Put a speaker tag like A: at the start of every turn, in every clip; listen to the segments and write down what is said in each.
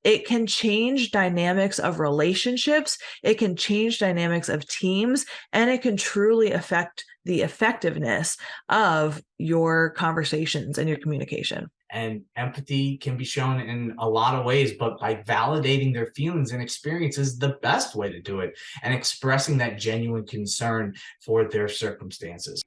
A: It can change dynamics of relationships. It can change dynamics of teams, and it can truly affect the effectiveness of your conversations and your communication.
B: And empathy can be shown in a lot of ways, but by validating their feelings and experiences is the best way to do it, and expressing that genuine concern for their circumstances.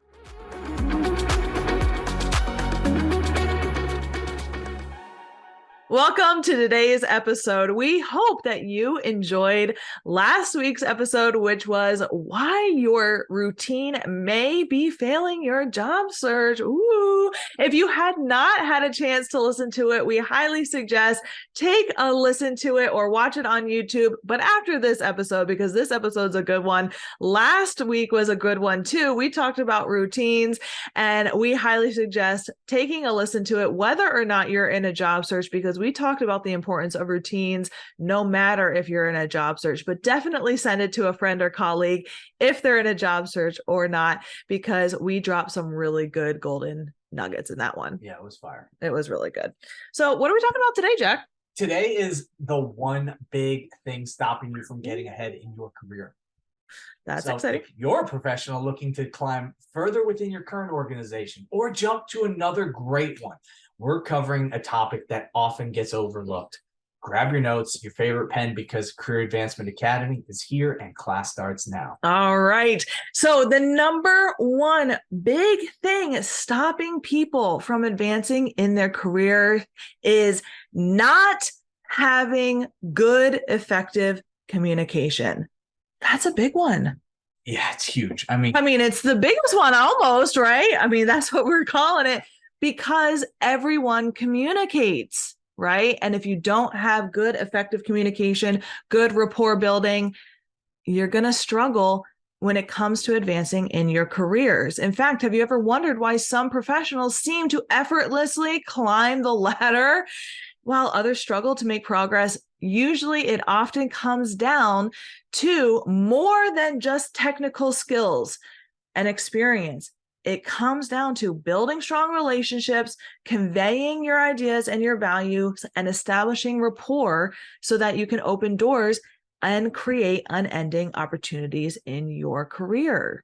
A: Welcome to today's episode. We hope that you enjoyed last week's episode, which was why your routine may be failing your job search. Ooh. If you had not had a chance to listen to it, we highly suggest take a listen to it or watch it on YouTube. But after this episode, because this episode's a good one, last week was a good one too. We talked about routines, and we highly suggest taking a listen to it, whether or not you're in a job search, because we talked about the importance of routines, no matter if you're in a job search, but definitely send it to a friend or colleague if they're in a job search or not, because we dropped some really good golden nuggets in that one.
B: Yeah, it was fire.
A: It was really good. So what are we talking about today, Jack?
B: Today is the one big thing stopping you from getting ahead in your career.
A: That's exciting.
B: If you're a professional looking to climb further within your current organization or jump to another great one, we're covering a topic that often gets overlooked. Grab your notes, your favorite pen, because Career Advancement Academy is here and class starts now.
A: All right. So the number one big thing stopping people from advancing in their career is not having good, effective communication. That's a big one.
B: Yeah, it's huge. I mean,
A: it's the biggest one almost, right? That's what we're calling it, because everyone communicates, right? And if you don't have good, effective communication, good rapport building, you're going to struggle when it comes to advancing in your careers. In fact, have you ever wondered why some professionals seem to effortlessly climb the ladder while others struggle to make progress? Usually it often comes down to more than just technical skills and experience. It comes down to building strong relationships, conveying your ideas and your values, and establishing rapport so that you can open doors and create unending opportunities in your career.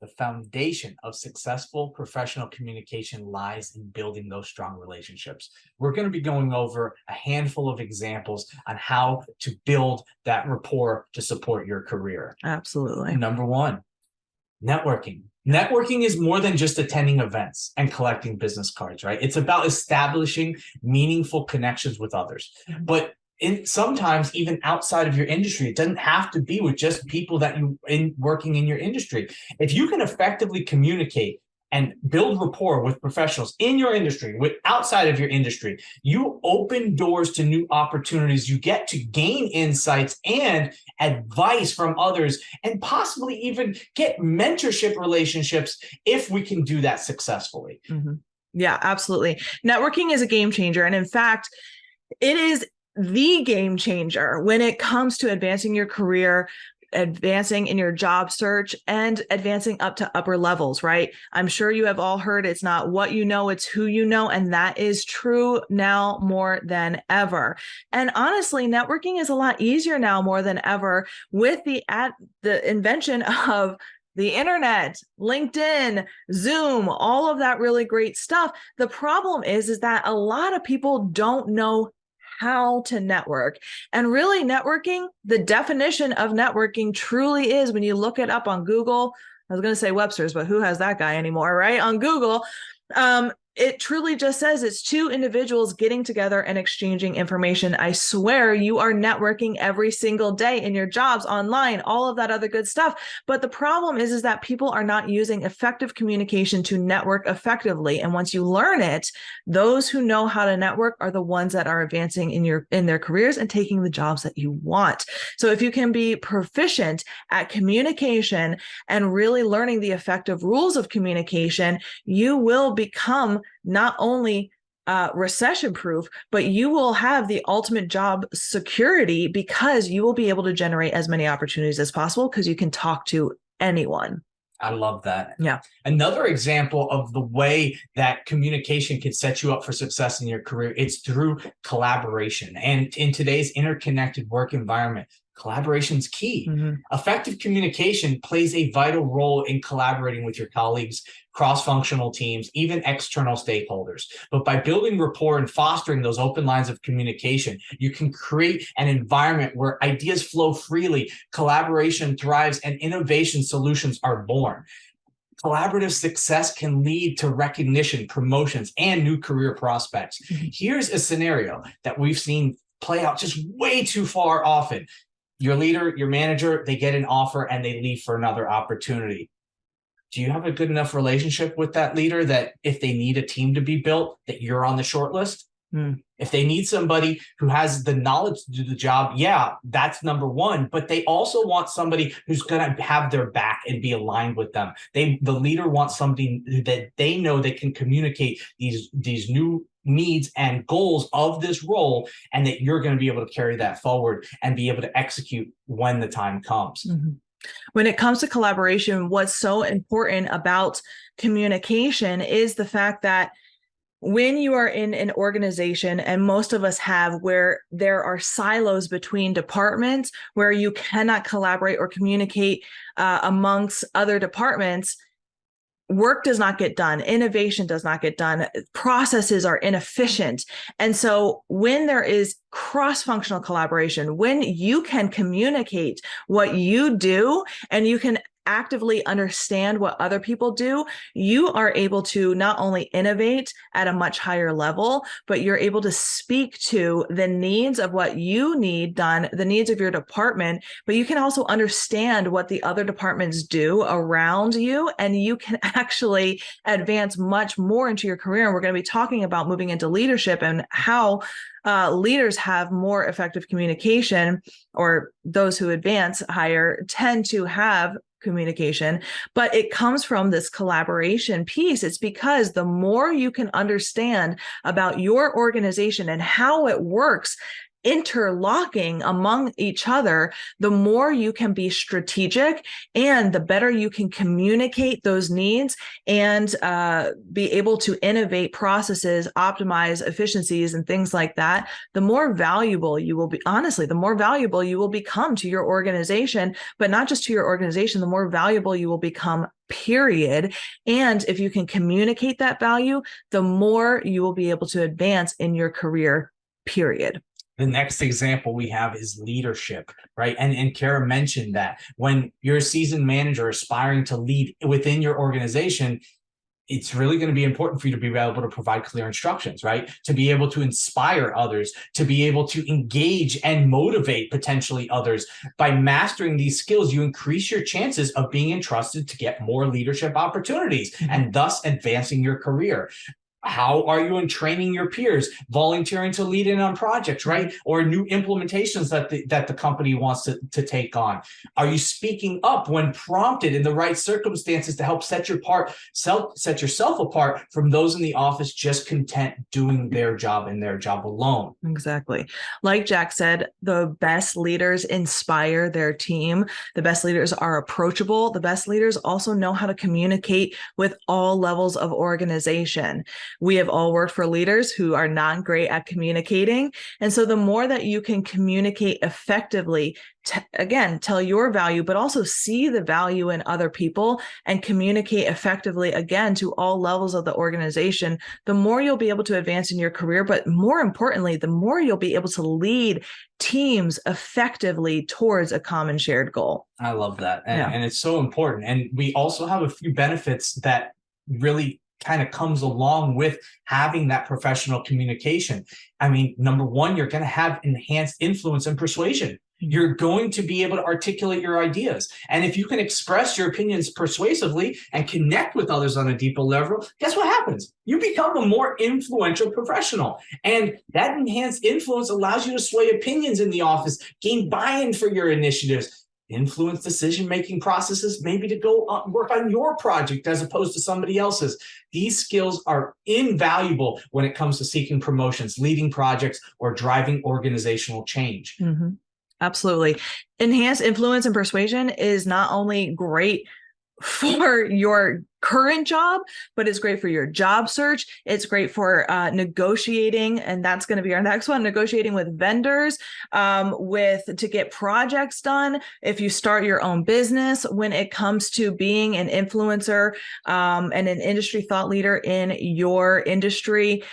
B: The foundation of successful professional communication lies in building those strong relationships. We're going to be going over a handful of examples on how to build that rapport to support your career.
A: Absolutely.
B: Number one, networking. Networking is more than just attending events and collecting business cards, right? It's about establishing meaningful connections with others. But sometimes even outside of your industry, it doesn't have to be with just people that working in your industry. If you can effectively communicate and build rapport with professionals in your industry, with outside of your industry, you open doors to new opportunities. You get to gain insights and advice from others, and possibly even get mentorship relationships if we can do that successfully.
A: Mm-hmm. Yeah, absolutely. Networking is a game changer. And in fact, it is the game changer when it comes to advancing your career, advancing in your job search, and advancing up to upper levels, right? I'm sure you have all heard it's not what you know, it's who you know. And that is true now more than ever. And honestly, networking is a lot easier now more than ever with the invention of the internet, LinkedIn, Zoom, all of that really great stuff. The problem is that a lot of people don't know how to network. And really networking, the definition of networking truly is, when you look it up on Google, I was going to say Webster's, but who has that guy anymore, right? On Google, it truly just says it's two individuals getting together and exchanging information. I swear you are networking every single day in your jobs, online, all of that other good stuff. But the problem is that people are not using effective communication to network effectively. And once you learn it, those who know how to network are the ones that are advancing in their careers and taking the jobs that you want. So if you can be proficient at communication and really learning the effective rules of communication, you will become not only recession-proof, but you will have the ultimate job security, because you will be able to generate as many opportunities as possible because you can talk to anyone.
B: I love that.
A: Yeah.
B: Another example of the way that communication can set you up for success in your career, it's through collaboration. And in today's interconnected work environment, collaboration is key.
A: Mm-hmm.
B: Effective communication plays a vital role in collaborating with your colleagues, cross-functional teams, even external stakeholders. But by building rapport and fostering those open lines of communication, you can create an environment where ideas flow freely, collaboration thrives, and innovation solutions are born. Collaborative success can lead to recognition, promotions, and new career prospects.
A: Mm-hmm.
B: Here's a scenario that we've seen play out just way too far often. Your leader, your manager, they get an offer and they leave for another opportunity. Do you have a good enough relationship with that leader that if they need a team to be built, that you're on the short list? If they need somebody who has the knowledge to do the job, yeah, that's number one. But they also want somebody who's going to have their back and be aligned with them. The leader wants somebody that they know they can communicate these new needs and goals of this role, and that you're going to be able to carry that forward and be able to execute when the time comes.
A: Mm-hmm. When it comes to collaboration, what's so important about communication is the fact that when you are in an organization, and most of us have, where there are silos between departments, where you cannot collaborate or communicate amongst other departments, work does not get done. Innovation does not get done. Processes are inefficient. And so when there is cross-functional collaboration, when you can communicate what you do and you can actively understand what other people do, you are able to not only innovate at a much higher level, but you're able to speak to the needs of what you need done, the needs of your department, but you can also understand what the other departments do around you, and you can actually advance much more into your career. And we're going to be talking about moving into leadership and how leaders have more effective communication, or those who advance higher tend to have communication, but it comes from this collaboration piece. It's because the more you can understand about your organization and how it works, interlocking among each other, the more you can be strategic and the better you can communicate those needs and be able to innovate processes, optimize efficiencies and things like that, the more valuable you will be. Honestly, the more valuable you will become to your organization, but not just to your organization, the more valuable you will become, period. And if you can communicate that value, the more you will be able to advance in your career, period.
B: The next example we have is leadership, right? And Kara mentioned that when you're a seasoned manager aspiring to lead within your organization, it's really going to be important for you to be able to provide clear instructions, right? To be able to inspire others, to be able to engage and motivate potentially others. By mastering these skills, you increase your chances of being entrusted to get more leadership opportunities and thus advancing your career. How are you in training your peers, volunteering to lead in on projects, right? Or new implementations that the company wants to take on? Are you speaking up when prompted in the right circumstances to help set yourself apart from those in the office just content doing their job and their job alone?
A: Exactly. Like Jack said, the best leaders inspire their team. The best leaders are approachable. The best leaders also know how to communicate with all levels of organization. We have all worked for leaders who are not great at communicating. And so the more that you can communicate effectively, again, tell your value, but also see the value in other people and communicate effectively, again, to all levels of the organization, the more you'll be able to advance in your career. But more importantly, the more you'll be able to lead teams effectively towards a common shared goal.
B: I love that. And it's so important. And we also have a few benefits that really kind of comes along with having that professional communication. I mean, number one, you're going to have enhanced influence and persuasion. You're going to be able to articulate your ideas. And if you can express your opinions persuasively and connect with others on a deeper level, guess what happens? You become a more influential professional. And that enhanced influence allows you to sway opinions in the office, gain buy-in for your initiatives, influence decision-making processes, maybe to go work on your project as opposed to somebody else's. These skills are invaluable when it comes to seeking promotions, leading projects, or driving organizational change.
A: Mm-hmm. Absolutely. Enhanced influence and persuasion is not only great for your current job, but it's great for your job search. It's great for negotiating, and that's going to be our next one, negotiating with vendors, to get projects done. If you start your own business, when it comes to being an influencer and an industry thought leader in your industry,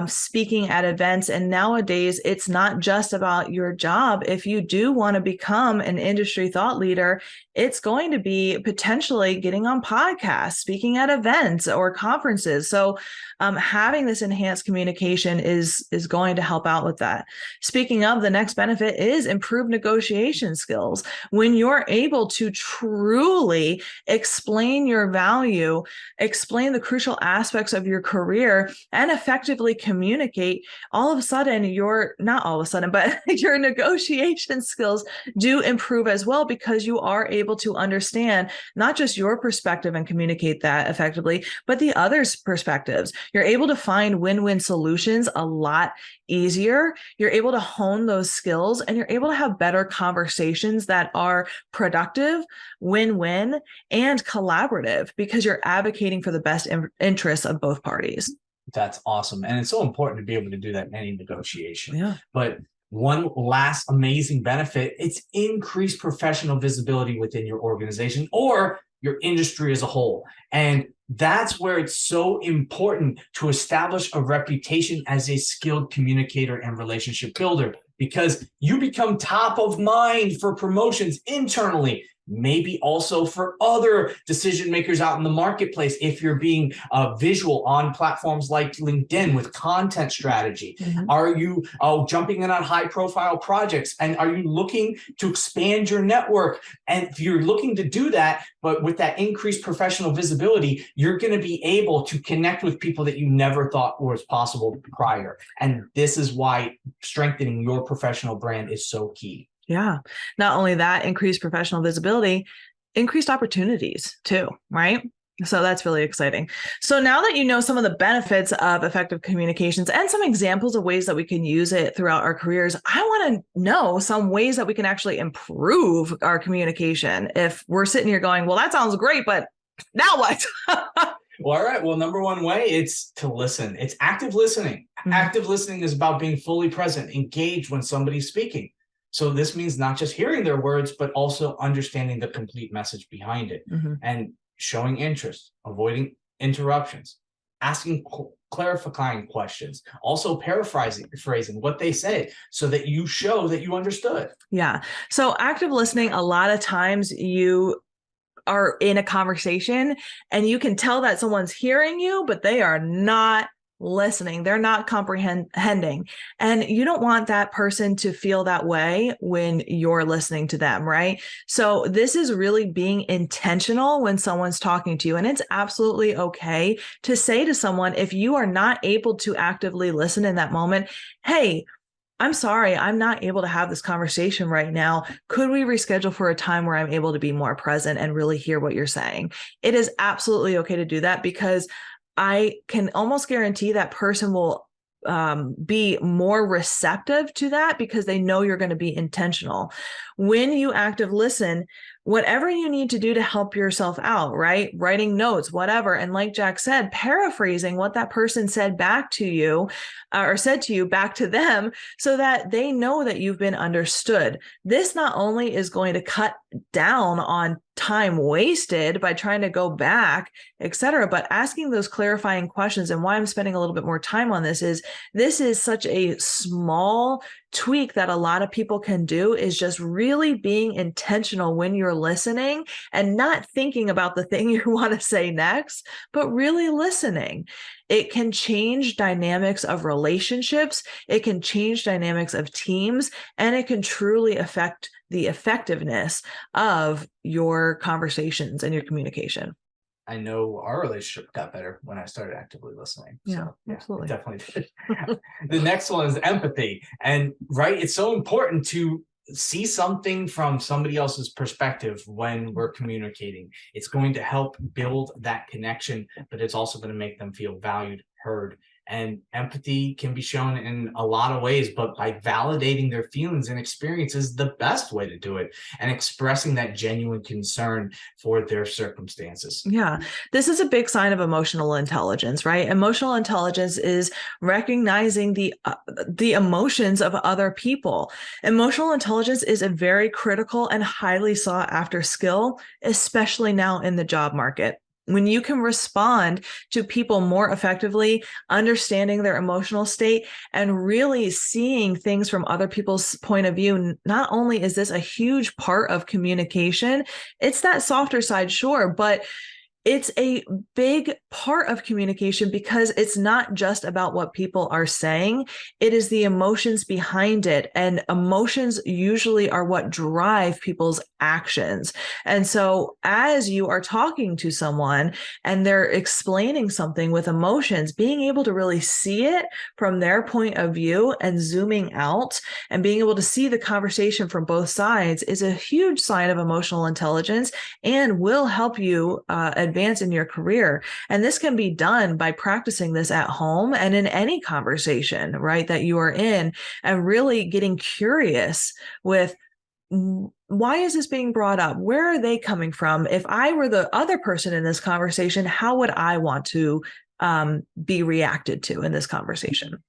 A: speaking at events. And nowadays, it's not just about your job. If you do want to become an industry thought leader, it's going to be potentially getting on podcasts, speaking at events or conferences. So having this enhanced communication is going to help out with that. Speaking of, the next benefit is improved negotiation skills. When you're able to truly explain your value, explain the crucial aspects of your career, and effectively communicate, all of a sudden, not all of a sudden, but your negotiation skills do improve as well, because you are able to understand not just your perspective and communicate that effectively, but the other's perspectives. You're able to find win-win solutions a lot easier. You're able to hone those skills, and you're able to have better conversations that are productive, win-win, and collaborative, because you're advocating for the best interests of both parties.
B: That's awesome. And it's so important to be able to do that in any negotiation.
A: Yeah.
B: But one last amazing benefit, it's increased professional visibility within your organization or your industry as a whole. And that's where it's so important to establish a reputation as a skilled communicator and relationship builder, because you become top of mind for promotions internally, maybe also for other decision makers out in the marketplace. If you're being visual on platforms like LinkedIn with content strategy, are you jumping in on high profile projects, and are you looking to expand your network? And if you're looking to do that, but with that increased professional visibility, you're going to be able to connect with people that you never thought was possible prior. And this is why strengthening your professional brand is so key.
A: Yeah. Not only that, increased professional visibility, increased opportunities too, right? So that's really exciting. So now that you know some of the benefits of effective communications and some examples of ways that we can use it throughout our careers, I want to know some ways that we can actually improve our communication. If we're sitting here going, well, that sounds great, but now what?
B: Well, all right. Well, number one way, it's to listen. It's active listening. Active listening is about being fully present, engaged when somebody's speaking. So this means not just hearing their words, but also understanding the complete message behind it, and showing interest, avoiding interruptions, asking clarifying questions, also paraphrasing what they say so that you show that you understood.
A: Yeah. So active listening, a lot of times you are in a conversation and you can tell that someone's hearing you, but they are not listening. They're not comprehending. And you don't want that person to feel that way when you're listening to them, right? So this is really being intentional when someone's talking to you. And it's absolutely okay to say to someone, if you are not able to actively listen in that moment, hey, I'm sorry, I'm not able to have this conversation right now. Could we reschedule for a time where I'm able to be more present and really hear what you're saying? It is absolutely okay to do that, because I can almost guarantee that person will be more receptive to that, because they know you're going to be intentional. When you active listen, whatever you need to do to help yourself out, right? Writing notes, whatever. And like Jack said, paraphrasing what that person said back to you or said to you back to them, so that they know that you've been understood. This not only is going to cut down on time wasted by trying to go back, etc., but asking those clarifying questions. And why I'm spending a little bit more time on this is such a small tweak that a lot of people can do, is just really being intentional when you're listening and not thinking about the thing you want to say next, but really listening. It can change dynamics of relationships. It can change dynamics of teams, and it can truly affect the effectiveness of your conversations and your communication.
B: I know our relationship got better when I started actively listening.
A: Yeah,
B: so,
A: absolutely.
B: Definitely did. The next one is empathy. And right, it's so important to see something from somebody else's perspective when we're communicating. It's going to help build that connection, but it's also going to make them feel valued, heard, And empathy can be shown in a lot of ways, but by validating their feelings and experiences is the best way to do it, and expressing that genuine concern for their circumstances.
A: Yeah, this is a big sign of emotional intelligence, right? Emotional intelligence is recognizing the emotions of other people. Emotional intelligence is a very critical and highly sought after skill, especially now in the job market. When you can respond to people more effectively, understanding their emotional state, and really seeing things from other people's point of view, not only is this a huge part of communication, it's that softer side, sure, but it's a big part of communication because it's not just about what people are saying. It is the emotions behind it. And emotions usually are what drive people's actions. And so as you are talking to someone and they're explaining something with emotions, being able to really see it from their point of view and zooming out and being able to see the conversation from both sides is a huge sign of emotional intelligence and will help you advance in your career. And this can be done by practicing this at home and in any conversation, right, that you are in, and really getting curious with, why is this being brought up? Where are they coming from? If I were the other person in this conversation, how would I want to be reacted to in this conversation?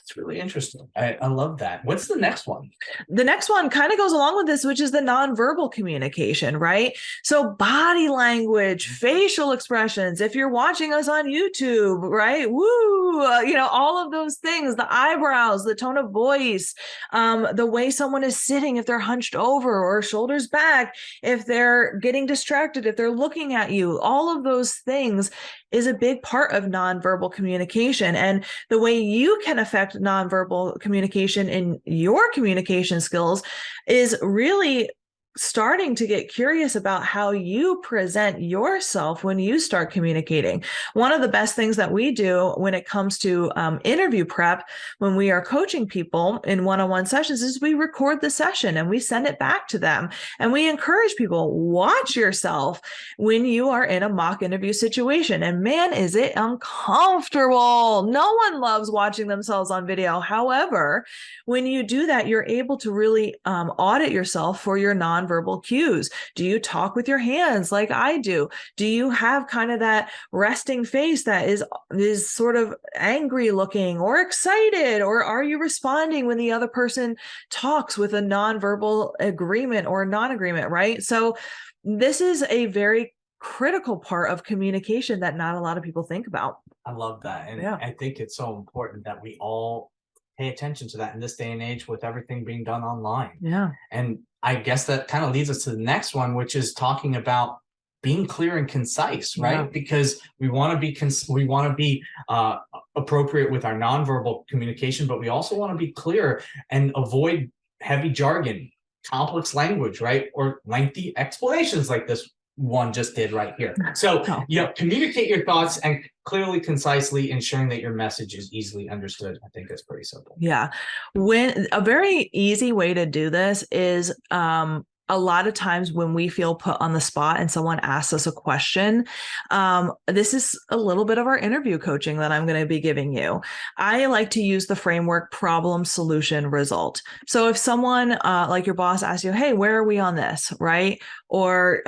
B: It's really interesting. I love that. What's the next one?
A: The next one kind of goes along with this, which is the nonverbal communication, right? So body language, facial expressions, if you're watching us on YouTube, right? Woo, all of those things, the eyebrows, the tone of voice, the way someone is sitting, if they're hunched over or shoulders back, if they're getting distracted, if they're looking at you, all of those things is a big part of nonverbal communication. And the way you can affect nonverbal communication in your communication skills is really starting to get curious about how you present yourself when you start communicating. One of the best things that we do when it comes to interview prep, when we are coaching people in one-on-one sessions, is we record the session and we send it back to them. And we encourage people, watch yourself when you are in a mock interview situation. And man, is it uncomfortable. No one loves watching themselves on video. However, when you do that, you're able to really audit yourself for your nonverbal cues. Do you talk with your hands like I do? Do you have kind of that resting face that is sort of angry looking or excited? Or are you responding when the other person talks with a nonverbal agreement or non-agreement, right? So this is a very critical part of communication that not a lot of people think about.
B: I love that. And
A: Yeah.
B: I think it's so important that we all pay attention to that in this day and age with everything being done online.
A: Yeah.
B: And I guess that kind of leads us to the next one, which is talking about being clear and concise, right?
A: Yeah.
B: Because we want to be appropriate with our nonverbal communication, but we also want to be clear and avoid heavy jargon, complex language, right? Or lengthy explanations like this one just did right here. So, communicate your thoughts and clearly, concisely, ensuring that your message is easily understood. I think that's pretty simple.
A: Yeah. When a very easy way to do this is a lot of times when we feel put on the spot and someone asks us a question, this is a little bit of our interview coaching that I'm going to be giving you. I like to use the framework problem, solution, result. So if someone like your boss asks you, hey, where are we on this, right? Or,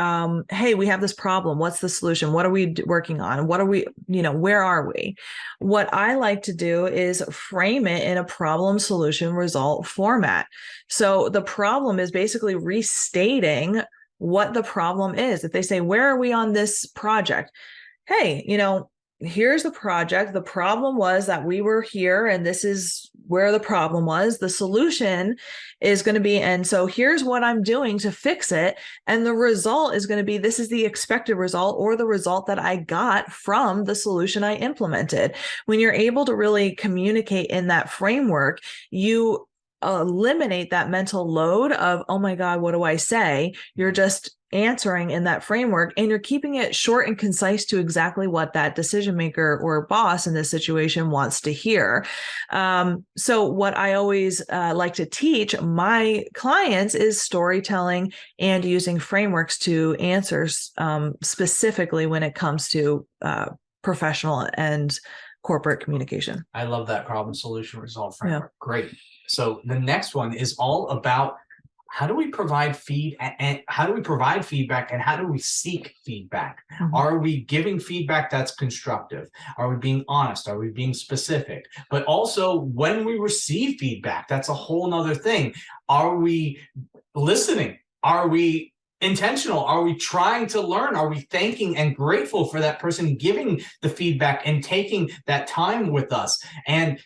A: hey, we have this problem. What's the solution? What are we working on? What are we, where are we? What I like to do is frame it in a problem, solution, result format. So the problem is basically restating what the problem is. If they say, where are we on this project? Hey, here's the project. The problem was that we were here and this is where the problem was. The solution is going to be, and so here's what I'm doing to fix it. And the result is going to be, this is the expected result or the result that I got from the solution I implemented. When you're able to really communicate in that framework, you eliminate that mental load of, oh my God, what do I say? You're just answering in that framework and you're keeping it short and concise to exactly what that decision maker or boss in this situation wants to hear. So what I always like to teach my clients is storytelling and using frameworks to answer specifically when it comes to professional and corporate communication.
B: I love that problem solution resolve framework. Yeah. Great. So the next one is all about how do we provide feedback and how do we seek feedback? Mm-hmm. Are we giving feedback that's constructive? Are we being honest? Are we being specific? But also when we receive feedback, that's a whole nother thing. Are we listening? Are we intentional? Are we trying to learn? Are we thanking and grateful for that person giving the feedback and taking that time with us? And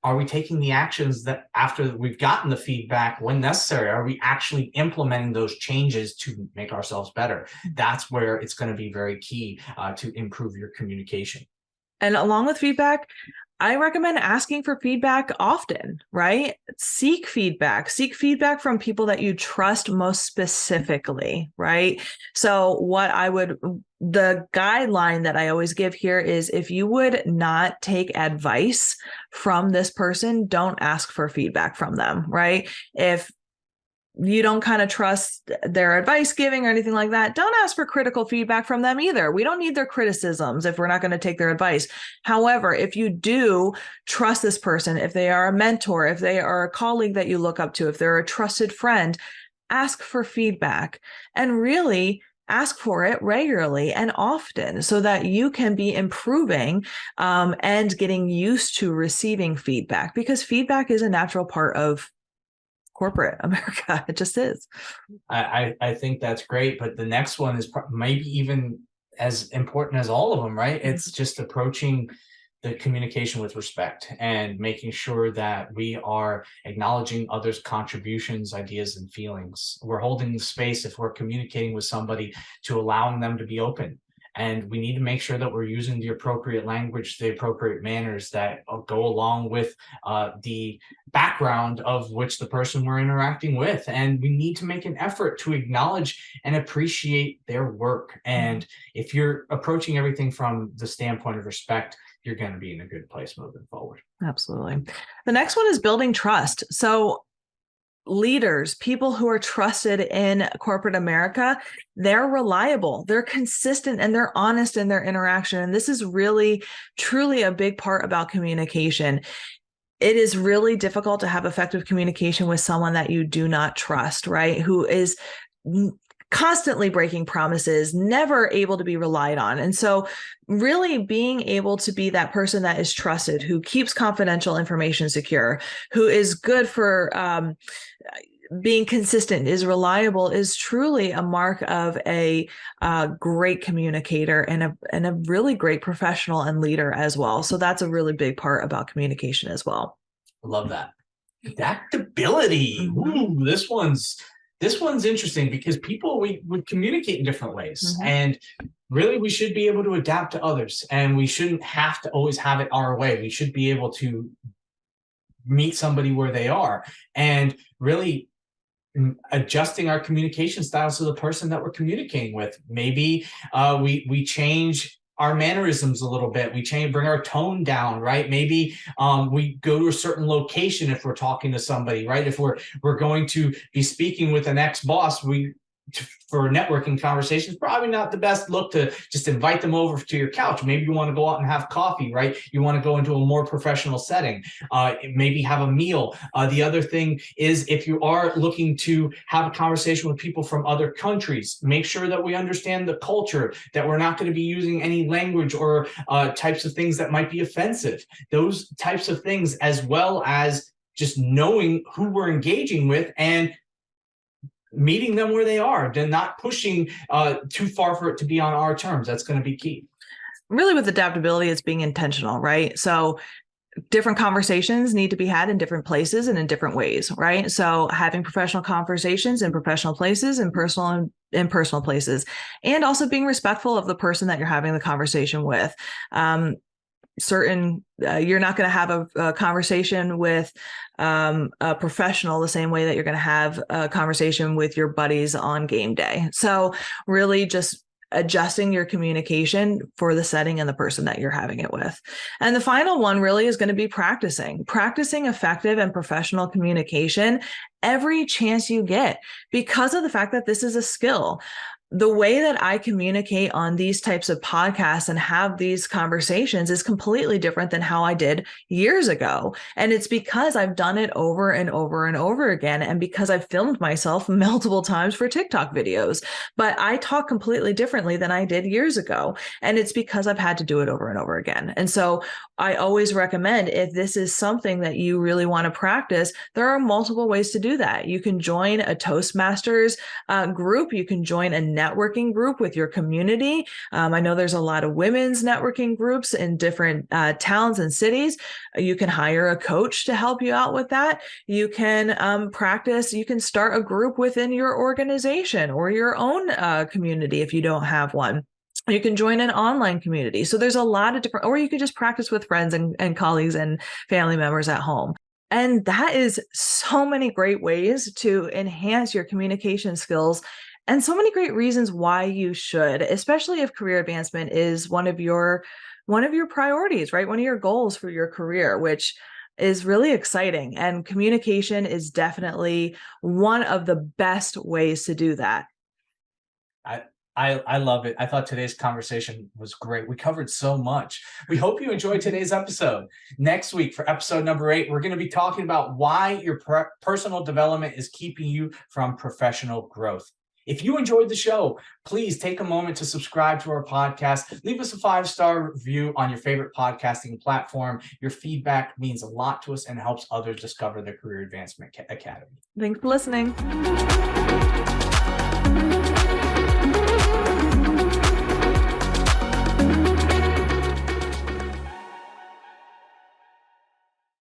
B: are we taking the actions that after we've gotten the feedback when necessary? Are we actually implementing those changes to make ourselves better? That's where it's going to be very key to improve your communication.
A: And along with feedback, I recommend asking for feedback often, right? Seek feedback from people that you trust most specifically, right? So the guideline that I always give here is if you would not take advice from this person, don't ask for feedback from them, right? If you don't kind of trust their advice giving or anything like that, don't ask for critical feedback from them either. We don't need their criticisms if we're not going to take their advice. However, if you do trust this person, if they are a mentor, if they are a colleague that you look up to, if they're a trusted friend, ask for feedback and really ask for it regularly and often so that you can be improving and getting used to receiving feedback, because feedback is a natural part of corporate America. It just is.
B: I think that's great. But the next one is maybe even as important as all of them, right? Mm-hmm. It's just approaching the communication with respect and making sure that we are acknowledging others' contributions, ideas, and feelings. We're holding the space if we're communicating with somebody to allowing them to be open. And we need to make sure that we're using the appropriate language, the appropriate manners that go along with the background of which the person we're interacting with. And we need to make an effort to acknowledge and appreciate their work. And if you're approaching everything from the standpoint of respect, you're going to be in a good place moving forward.
A: Absolutely. The next one is building trust. So leaders, people who are trusted in corporate America, they're reliable, they're consistent, and they're honest in their interaction. And this is really, truly a big part about communication. It is really difficult to have effective communication with someone that you do not trust, right? Who is constantly breaking promises, never able to be relied on. And so really being able to be that person that is trusted, who keeps confidential information secure, who is good for being consistent, is reliable, is truly a mark of a great communicator and a really great professional and leader as well. So that's a really big part about communication as well.
B: I love that. Adaptability. Mm-hmm. Ooh, this one's interesting because people, we communicate in different ways. Mm-hmm. And really, we should be able to adapt to others. And we shouldn't have to always have it our way. We should be able to meet somebody where they are. And really adjusting our communication styles to the person that we're communicating with. Maybe we change our mannerisms a little bit. We bring our tone down, right? Maybe we go to a certain location if we're talking to somebody, right? If we're going to be speaking with an ex-boss, for networking conversations, probably not the best look to just invite them over to your couch. Maybe you want to go out and have coffee, right? You want to go into a more professional setting, maybe have a meal. The other thing is if you are looking to have a conversation with people from other countries, make sure that we understand the culture, that we're not going to be using any language or types of things that might be offensive. Those types of things, as well as just knowing who we're engaging with and meeting them where they are, and not pushing too far for it to be on our terms. That's going to be key.
A: Really, with adaptability, it's being intentional, right? So different conversations need to be had in different places and in different ways, right? So having professional conversations in professional places and personal in personal places, and also being respectful of the person that you're having the conversation with. You're not going to have a conversation with a professional the same way that you're going to have a conversation with your buddies on game day. So really just adjusting your communication for the setting and the person that you're having it with. And the final one really is going to be practicing effective and professional communication every chance you get, because of the fact that this is a skill. the way that I communicate on these types of podcasts and have these conversations is completely different than how I did years ago. And it's because I've done it over and over and over again. And because I've filmed myself multiple times for TikTok videos, but I talk completely differently than I did years ago. And it's because I've had to do it over and over again. And so I always recommend, if this is something that you really want to practice, there are multiple ways to do that. You can join a Toastmasters group. You can join a networking group with your community. I know there's a lot of women's networking groups in different towns and cities. You can hire a coach to help you out with that. You can practice. You can start a group within your organization or your own community if you don't have one. You can join an online community. So there's a lot of different, or you could just practice with friends and colleagues and family members at home. And that is so many great ways to enhance your communication skills, and so many great reasons why you should, especially if career advancement is one of your priorities, right? One of your goals for your career, which is really exciting. And communication is definitely one of the best ways to do that.
B: I love it. I thought today's conversation was great. We covered so much. We hope you enjoyed today's episode. Next week for episode number 8, we're going to be talking about why your personal development is keeping you from professional growth. If you enjoyed the show, please take a moment to subscribe to our podcast. Leave us a 5-star review on your favorite podcasting platform. Your feedback means a lot to us and helps others discover the Career Advancement Academy.
A: Thanks for listening.